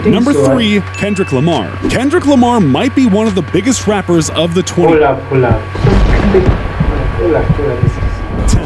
Number 3, Kendrick Lamar. Kendrick Lamar might be one of the biggest rappers of the 20s. Hold up.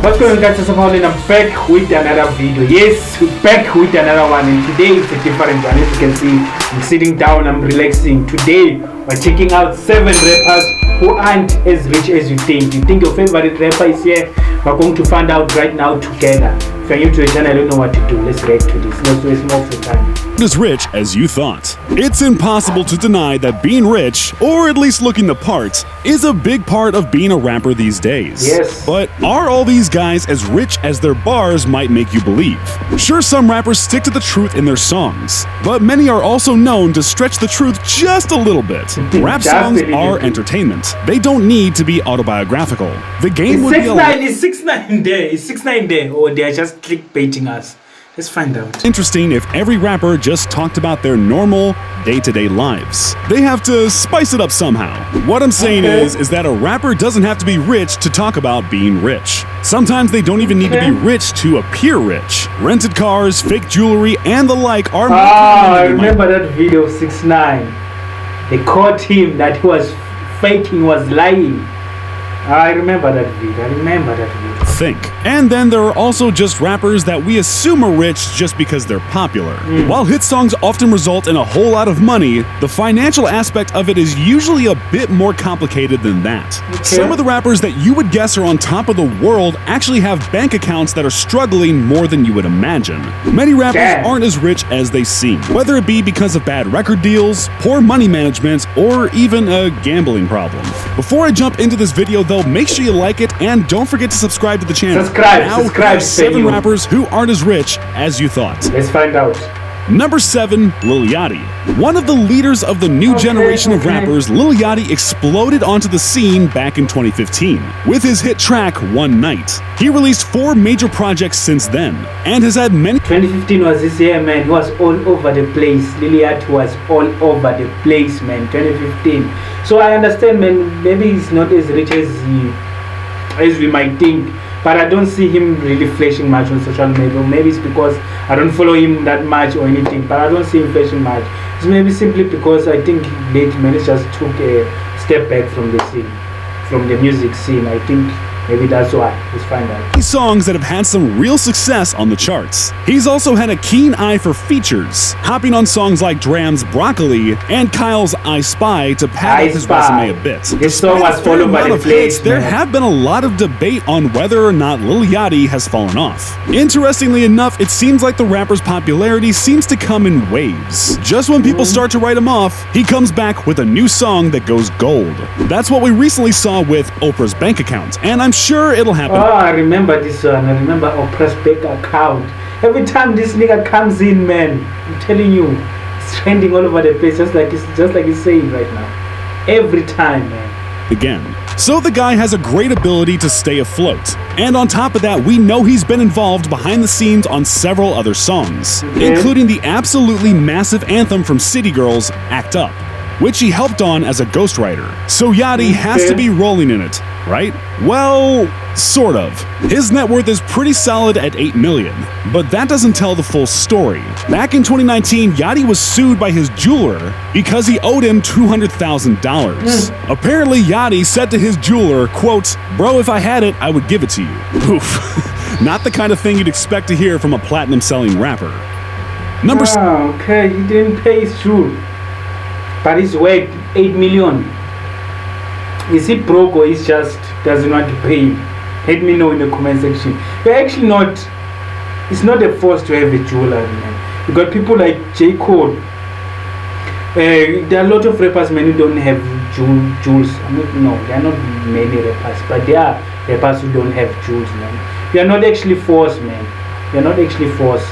What's going on, guys? It's Pauline. I'm back with another video. Yes, back with another one, and today it's a different one. As you can see, I'm sitting down, I'm relaxing. Today we're checking out 7 rappers who aren't as rich as you think. You think your favorite rapper is here? We're going to find out right now together. If you're new to the channel, I don't know what to do. Let's react to this. Let's waste more of your time. As rich as you thought. It's impossible to deny that being rich, or at least looking the part, is a big part of being a rapper these days. Yes. But are all these guys as rich as their bars might make you believe? Sure, some rappers stick to the truth in their songs, but many are also known to stretch the truth just a little bit. Rap songs are entertainment. They don't need to be autobiographical. The game would be Is 6ix9ine there? Is 6ix9ine there? Or they are just clickbaiting us? Let's find out. Interesting if every rapper just talked about their normal, day-to-day lives. They have to spice it up somehow. What I'm saying is that a rapper doesn't have to be rich to talk about being rich. Sometimes they don't even need to be rich to appear rich. Rented cars, fake jewelry, and the like are more I remember that video of 6ix9ine. They caught him that he was faking, was lying. I remember that video. Think. And then there are also just rappers that we assume are rich just because they're popular. While hit songs often result in a whole lot of money, the financial aspect of it is usually a bit more complicated than that. Some of the rappers that you would guess are on top of the world actually have bank accounts that are struggling more than you would imagine. Many rappers aren't as rich as they seem, whether it be because of bad record deals, poor money management, or even a gambling problem. Before I jump into this video though, make sure you like it and don't forget to subscribe to the channel. Subscribe. 7 rappers who aren't as rich as you thought. Let's find out. Number 7, Lil Yachty. One of the leaders of the new generation of rappers, Lil Yachty exploded onto the scene back in 2015 with his hit track, One Night. He released 4 major projects since then and has had many. 2015 was this year, man. He was all over the place. Lil Yachty was all over the place, man. 2015. So I understand, man, maybe he's not as rich as we might think. But I don't see him really flashing much on social media. Maybe it's because I don't follow him that much or anything. But I don't see him flashing much. It's maybe simply because I think late man just took a step back from the scene, from the music scene. I think maybe that's why. Let's find out. Songs that have had some real success on the charts. He's also had a keen eye for features, hopping on songs like Dram's Broccoli and Kyle's I Spy to pad up his resume a bit. This song was followed by the place. There have been a lot of debate on whether or not Lil Yachty has fallen off. Interestingly enough, it seems like the rapper's popularity seems to come in waves. Just when people start to write him off, he comes back with a new song that goes gold. That's what we recently saw with Oprah's bank account, and I'm sure it'll happen. Oh, I remember this one. I remember Oprah's bank account. Every time this nigga comes in, man, I'm telling you, it's trending all over the place, just like it's saying right now. Every time, man. Again. So the guy has a great ability to stay afloat. And on top of that, we know he's been involved behind the scenes on several other songs, including the absolutely massive anthem from City Girls, Act Up, which he helped on as a ghostwriter. So Yachty has to be rolling in it, right? Well, sort of. His net worth is pretty solid at $8 million, but that doesn't tell the full story. Back in 2019, Yachty was sued by his jeweler because he owed him $200,000. Apparently, Yachty said to his jeweler, quote, "Bro, if I had it, I would give it to you." Oof. Not the kind of thing you'd expect to hear from a platinum-selling rapper. Okay, he didn't pay his jewel, but he's worth $8 million. Is he broke or he just doesn't want to pay him? Let me know in the comment section. We're actually not, it's not a force to have a jeweler, man. You got people like J. Cole. There are a lot of rappers, man, who don't have jewels. No, there are not many rappers, but there are rappers who don't have jewels, man. We are not actually forced, man. We are not actually forced.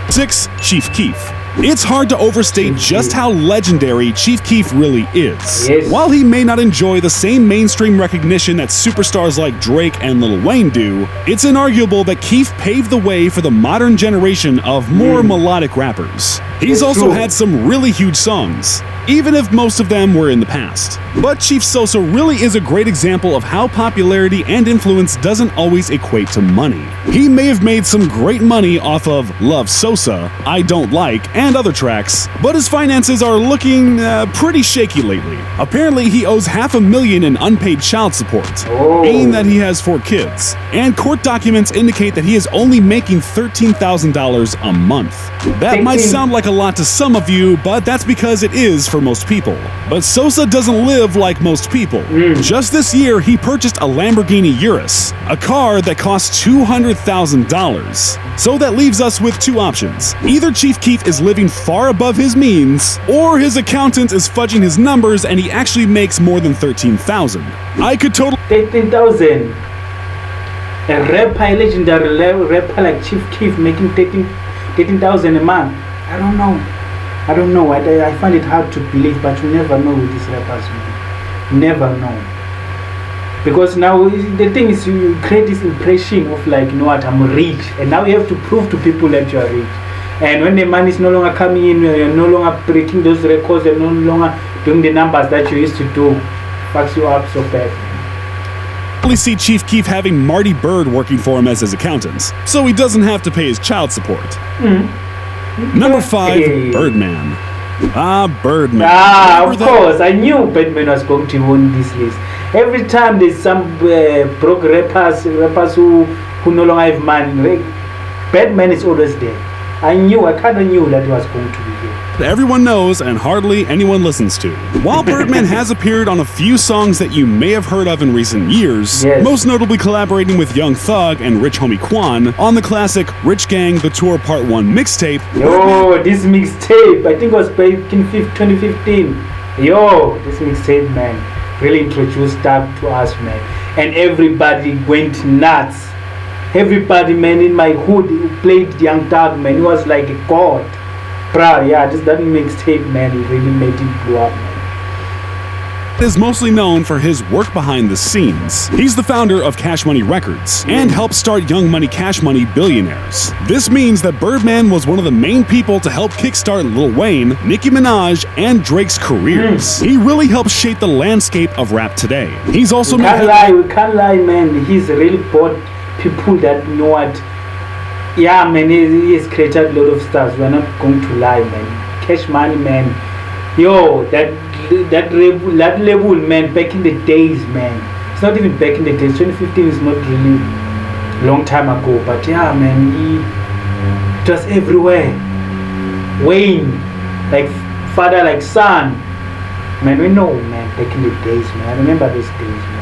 6. Chief Keef. It's hard to overstate just how legendary Chief Keef really is. While he may not enjoy the same mainstream recognition that superstars like Drake and Lil Wayne do, it's inarguable that Keef paved the way for the modern generation of more melodic rappers. He's also had some really huge songs, even if most of them were in the past. But Chief Sosa really is a great example of how popularity and influence doesn't always equate to money. He may have made some great money off of Love Sosa, I Don't Like, and other tracks, but his finances are looking pretty shaky lately. Apparently, he owes $500,000 in unpaid child support, being that he has 4 kids, and court documents indicate that he is only making $13,000 a month. That might sound like a lot to some of you, but that's because it is for most people. But Sosa doesn't live like most people. Just this year, he purchased a Lamborghini Urus, a car that costs $200,000. So that leaves us with 2 options. Either Chief Keef is living far above his means, or his accountant is fudging his numbers and he actually makes more than $13,000. I could totally 13,000. A rapper, a legendary rapper like Chief Keef making 13,000 a month. I don't know. I find it hard to believe, but you never know with these rappers, man. Never know. Because now the thing is, you create this impression of like, you know what, I'm rich, and now you have to prove to people that you are rich. And when the money is no longer coming in, you're no longer breaking those records, you're no longer doing the numbers that you used to do. Fucks you up so bad. see Chief Keef having Marty Bird working for him as his accountant, so he doesn't have to pay his child support. Number 5, Birdman. Birdman. Of course, I knew Birdman was going to win this list. Every time there's some broke rappers who no longer have money, Birdman is always there. I kind of knew that he was going to be here. Everyone knows and hardly anyone listens to. While Birdman has appeared on a few songs that you may have heard of in recent years, most notably collaborating with Young Thug and Rich Homie Quan on the classic Rich Gang The Tour Part 1 mixtape. This mixtape, I think it was back in 2015. This mixtape, man, really introduced that to us, man. And everybody went nuts. Everybody, man, in my hood who played Young Thug, man, he was like a god. Bro, that mixtape, man, it really made him blow up, man. Is mostly known for his work behind the scenes. He's the founder of Cash Money Records and helped start Young Money Cash Money Billionaires. This means that Birdman was one of the main people to help kickstart Lil Wayne, Nicki Minaj, and Drake's careers. He really helped shape the landscape of rap today. He's also we can't lie, man. He's really brought people that know what. Yeah, man, he has created a lot of stars. We're not going to lie, man. Cash Money, man. That label, man, back in the days, man. It's not even back in the days. 2015 is not really long time ago. But yeah, man, it was everywhere. Wayne, like father, like son. Man, we know, man, back in the days, man. I remember those days, man.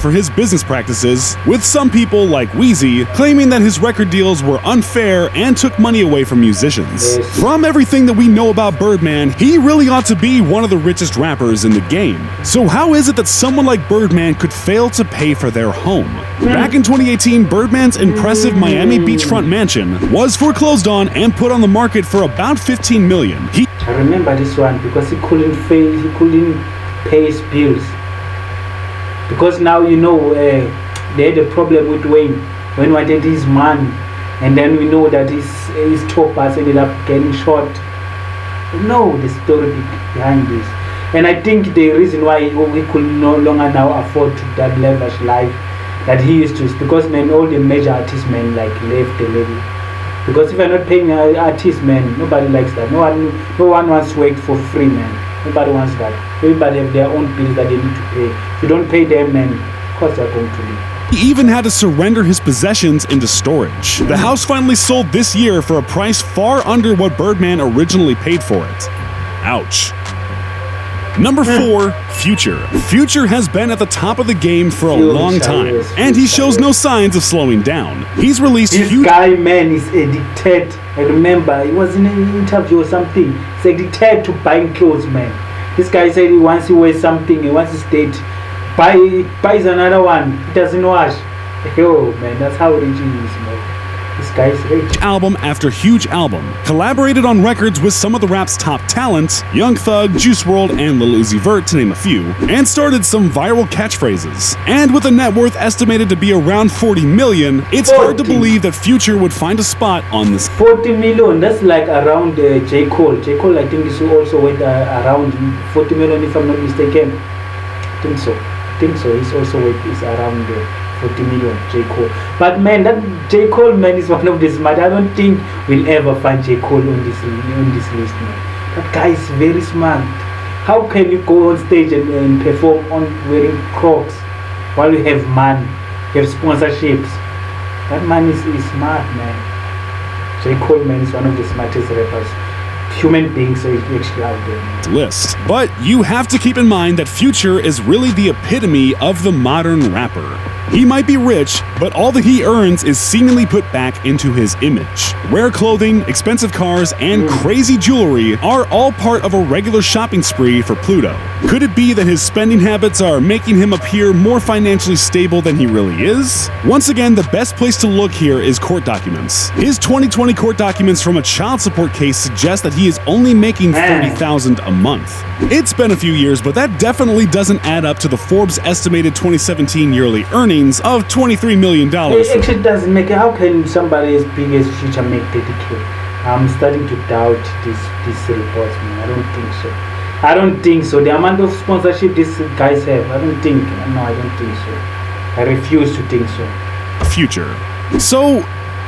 For his business practices, with some people like Wheezy claiming that his record deals were unfair and took money away from musicians. From everything that we know about Birdman, he really ought to be one of the richest rappers in the game. So how is it that someone like Birdman could fail to pay for their home? Back in 2018, Birdman's impressive Miami beachfront mansion was foreclosed on and put on the market for about $15 million. I remember this one because he couldn't pay his bills. Because now they had a problem with Wayne. Wayne wanted his money, and then we know that his toppers ended up getting shot. We know the story behind this, and I think the reason why we could no longer now afford that lavish life that he used to is because, man, all the major artists, man, like left the label. Because if you're not paying artists, man, nobody likes that. No one wants to work for free, man. Nobody wants that. Everybody have their own bills that they need to pay. If you don't pay them, man, of course they're going to leave. He even had to surrender his possessions into storage. The house finally sold this year for a price far under what Birdman originally paid for it. Ouch. Number 4, Future. Future has been at the top of the game for a long time, and he shows no signs of slowing down. He's released This guy, man, is addicted. I remember, he was in an interview or something. He's addicted to buying clothes, man. This guy said once he wears something, he wants his date, buys another one. He doesn't wash. Man, that's how rich he is, man. This guy's rich. Album after huge album, collaborated on records with some of the rap's top talent, Young Thug, Juice WRLD, and Lil Uzi Vert, to name a few, and started some viral catchphrases. And with a net worth estimated to be around 40 million, it's hard to believe that Future would find a spot on this. 40 million, that's like around J. Cole. J. Cole, I think, this also went around 40 million, if I'm not mistaken. I think so. He's also is around 40 million, J. Cole. But man, that J. Cole, man, is one of the smart. I don't think we'll ever find J. Cole on this list, man. That guy is very smart. How can you go on stage and perform on wearing Crocs while you have money, you have sponsorships? That man is smart, man. J. Cole, man, is one of the smartest rappers, human beings actually out there. List. But you have to keep in mind that Future is really the epitome of the modern rapper. He might be rich, but all that he earns is seemingly put back into his image. Rare clothing, expensive cars, and crazy jewelry are all part of a regular shopping spree for Pluto. Could it be that his spending habits are making him appear more financially stable than he really is? Once again, the best place to look here is court documents. His 2020 court documents from a child support case suggest that he is only making $30,000 a month. It's been a few years, but that definitely doesn't add up to the Forbes estimated 2017 yearly earnings of $23 million. It actually doesn't make it. How can somebody as big as Future make 30K? I'm starting to doubt this report, man. I don't think so. The amount of sponsorship these guys have, I don't think so. I refuse to think so. Future. So,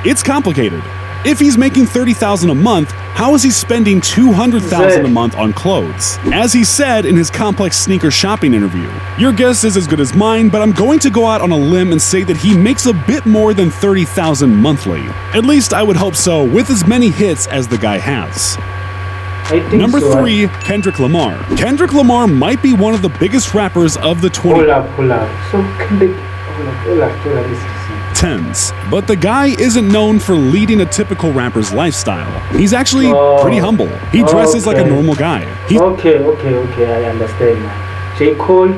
it's complicated. If he's making $30,000 a month, how is he spending $200,000 a month on clothes? As he said in his complex sneaker shopping interview, your guess is as good as mine, but I'm going to go out on a limb and say that he makes a bit more than $30,000 monthly. At least I would hope so, with as many hits as the guy has. Number 3, Kendrick Lamar. Kendrick Lamar might be one of the biggest rappers of the 2010s. Hold up. So Kendrick, tens. But the guy isn't known for leading a typical rapper's lifestyle. He's actually pretty humble. He dresses like a normal guy. Okay, I understand now. J. Cole,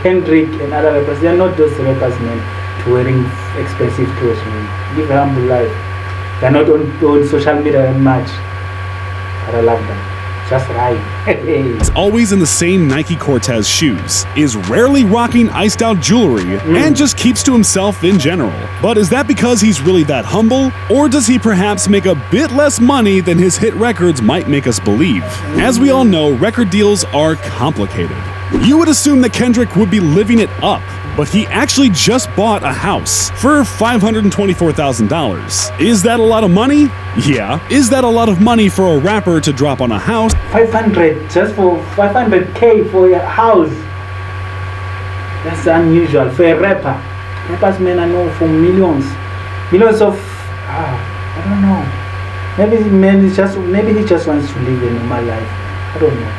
Kendrick, and other rappers, they're not those rappers, man, to wearing expensive clothes, man. Live a humble life. They're not on social media that much. But I love them. Just right. He's always in the same Nike Cortez shoes, is rarely rocking iced out jewelry, and just keeps to himself in general. But is that because he's really that humble? Or does he perhaps make a bit less money than his hit records might make us believe? As we all know, record deals are complicated. You would assume that Kendrick would be living it up, but he actually just bought a house for $524,000. Is that a lot of money? Yeah. Is that a lot of money for a rapper to drop on a house? 500, just for 500K for a house. That's unusual for a rapper. Rappers, man, I know for millions of. I don't know. Maybe he just wants to live a normal life. I don't know.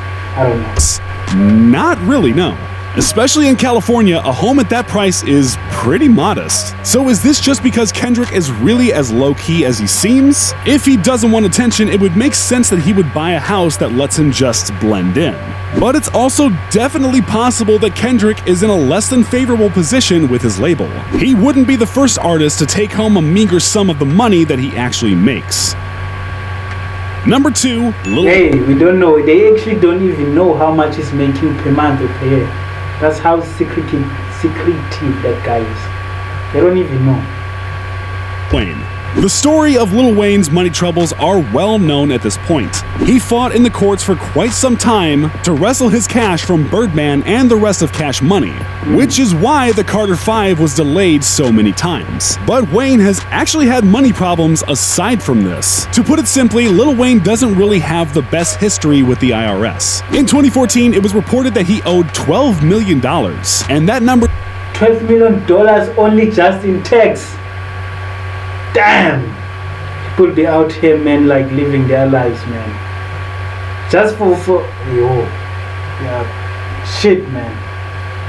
Not really, no. Especially in California, a home at that price is pretty modest. So is this just because Kendrick is really as low-key as he seems? If he doesn't want attention, it would make sense that he would buy a house that lets him just blend in. But it's also definitely possible that Kendrick is in a less than favorable position with his label. He wouldn't be the first artist to take home a meager sum of the money that he actually makes. Number 2, Lil Hey, we don't know. They actually don't even know how much he's making per month or per year. That's how secretive that guy is. They don't even know. Wayne. The story of Lil Wayne's money troubles are well known at this point. He fought in the courts for quite some time to wrestle his cash from Birdman and the rest of Cash Money, which is why the Carter 5 was delayed so many times. But Wayne has actually had money problems aside from this. To put it simply, Lil Wayne doesn't really have the best history with the IRS. In 2014, it was reported that he owed $12 million, and that number $12 million only just in tax. Damn! People be out here, man, like living their lives, man. Just for shit, man.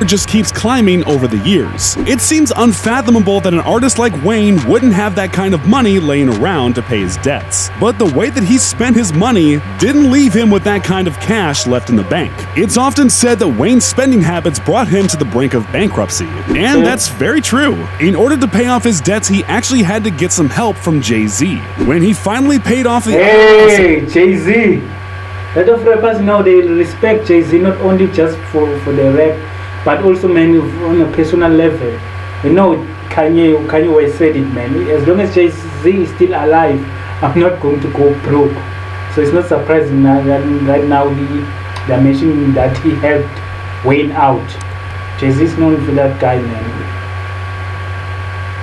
just keeps climbing over the years. It seems unfathomable that an artist like Wayne wouldn't have that kind of money laying around to pay his debts. But the way that he spent his money didn't leave him with that kind of cash left in the bank. It's often said that Wayne's spending habits brought him to the brink of bankruptcy. And that's very true. In order to pay off his debts, he actually had to get some help from Jay-Z. When he finally paid off the... Hey, Jay-Z! A lot of rappers now, they respect Jay-Z not only just for the rap, but also, man, on a personal level. You know, Kanye West said it, man. As long as Jay-Z is still alive, I'm not going to go broke. So it's not surprising that right now they're mentioning that he helped Wayne out. Jay-Z is known for that guy, man.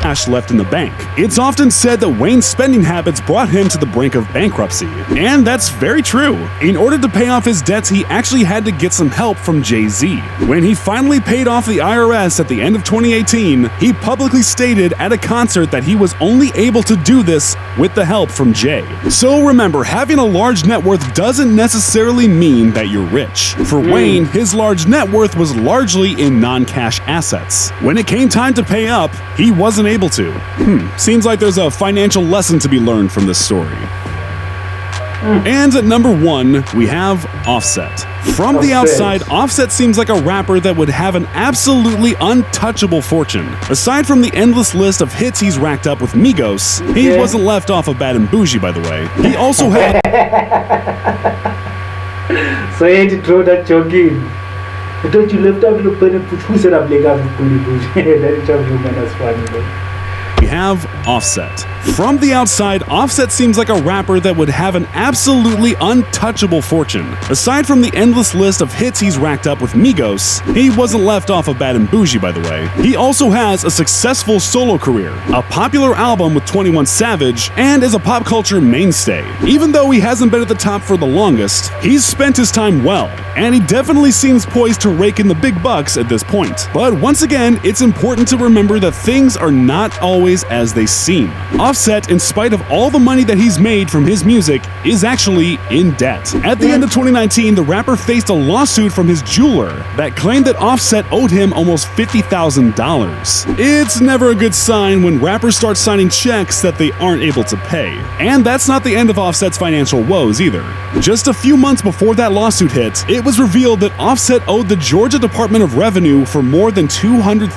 Cash left in the bank. It's often said that Wayne's spending habits brought him to the brink of bankruptcy. And that's very true. In order to pay off his debts, he actually had to get some help from Jay-Z. When he finally paid off the IRS at the end of 2018, he publicly stated at a concert that he was only able to do this with the help from Jay. So remember, having a large net worth doesn't necessarily mean that you're rich. For Wayne, his large net worth was largely in non-cash assets. When it came time to pay up, he wasn't able to. Seems like there's a financial lesson to be learned from this story. And at number 1, we have Offset. From the outside, Offset seems like a rapper that would have an absolutely untouchable fortune. Aside from the endless list of hits he's racked up with Migos, he wasn't left off of Bad and Bougie, by the way. He also had... So I had to throw that joke in. I thought you left out Bad and Bougie. Who said I'm like Bad and Bougie? That joke, man, that's funny, man. We have Offset. From the outside, Offset seems like a rapper that would have an absolutely untouchable fortune. Aside from the endless list of hits he's racked up with Migos, he wasn't left off of Bad and Bougie, by the way. He also has a successful solo career, a popular album with 21 Savage, and is a pop culture mainstay. Even though he hasn't been at the top for the longest, he's spent his time well, and he definitely seems poised to rake in the big bucks at this point. But once again, it's important to remember that things are not always as they seem. Offset, in spite of all the money that he's made from his music, is actually in debt. At the end of 2019, the rapper faced a lawsuit from his jeweler that claimed that Offset owed him almost $50,000. It's never a good sign when rappers start signing checks that they aren't able to pay. And that's not the end of Offset's financial woes either. Just a few months before that lawsuit hit, it was revealed that Offset owed the Georgia Department of Revenue for more than $200,000.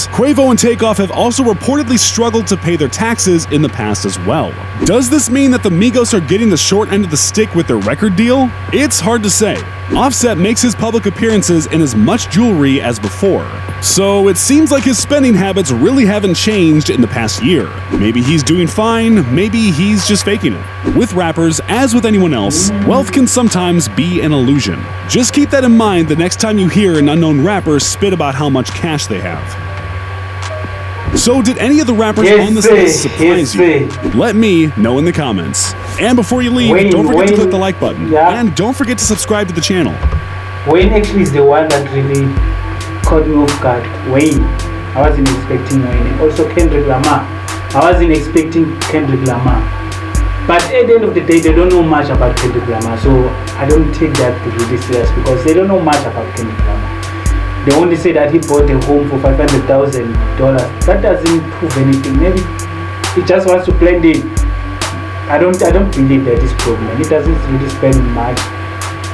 Quavo and Takeoff have also reportedly struggled to pay their taxes in the past as well. Does this mean that the Migos are getting the short end of the stick with their record deal? It's hard to say. Offset makes his public appearances in as much jewelry as before, so it seems like his spending habits really haven't changed in the past year. Maybe he's doing fine, maybe he's just faking it. With rappers, as with anyone else, wealth can sometimes be an illusion. Just keep that in mind the next time you hear an unknown rapper spit about how much cash they have. So did any of the rappers on this list surprise you? Let me know in the comments. And before you leave, don't forget to click the like button. And don't forget to subscribe to the channel. Wayne actually is the one that really caught me off guard. Wayne. I wasn't expecting Wayne. And also Kendrick Lamar. I wasn't expecting Kendrick Lamar. But at the end of the day, they don't know much about Kendrick Lamar. So I don't take that really serious because they don't know much about Kendrick Lamar. They only say that he bought a home for $500,000. That doesn't prove anything. Maybe he just wants to blend in. I don't believe that is problem. He doesn't really spend much.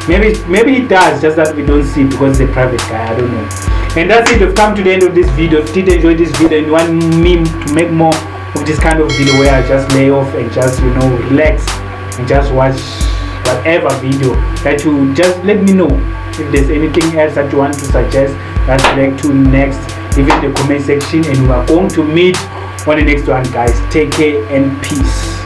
Maybe he does, just that we don't see because he's a private guy. I don't know. And that's it. We've come to the end of this video. If you did enjoy this video and you want me to make more of this kind of video where I just lay off and just relax and just watch whatever video, that you just let me know. If there's anything else that you want to suggest, that's like to next, leave it in the comment section, and we are going to meet on the next one, guys. Take care and peace.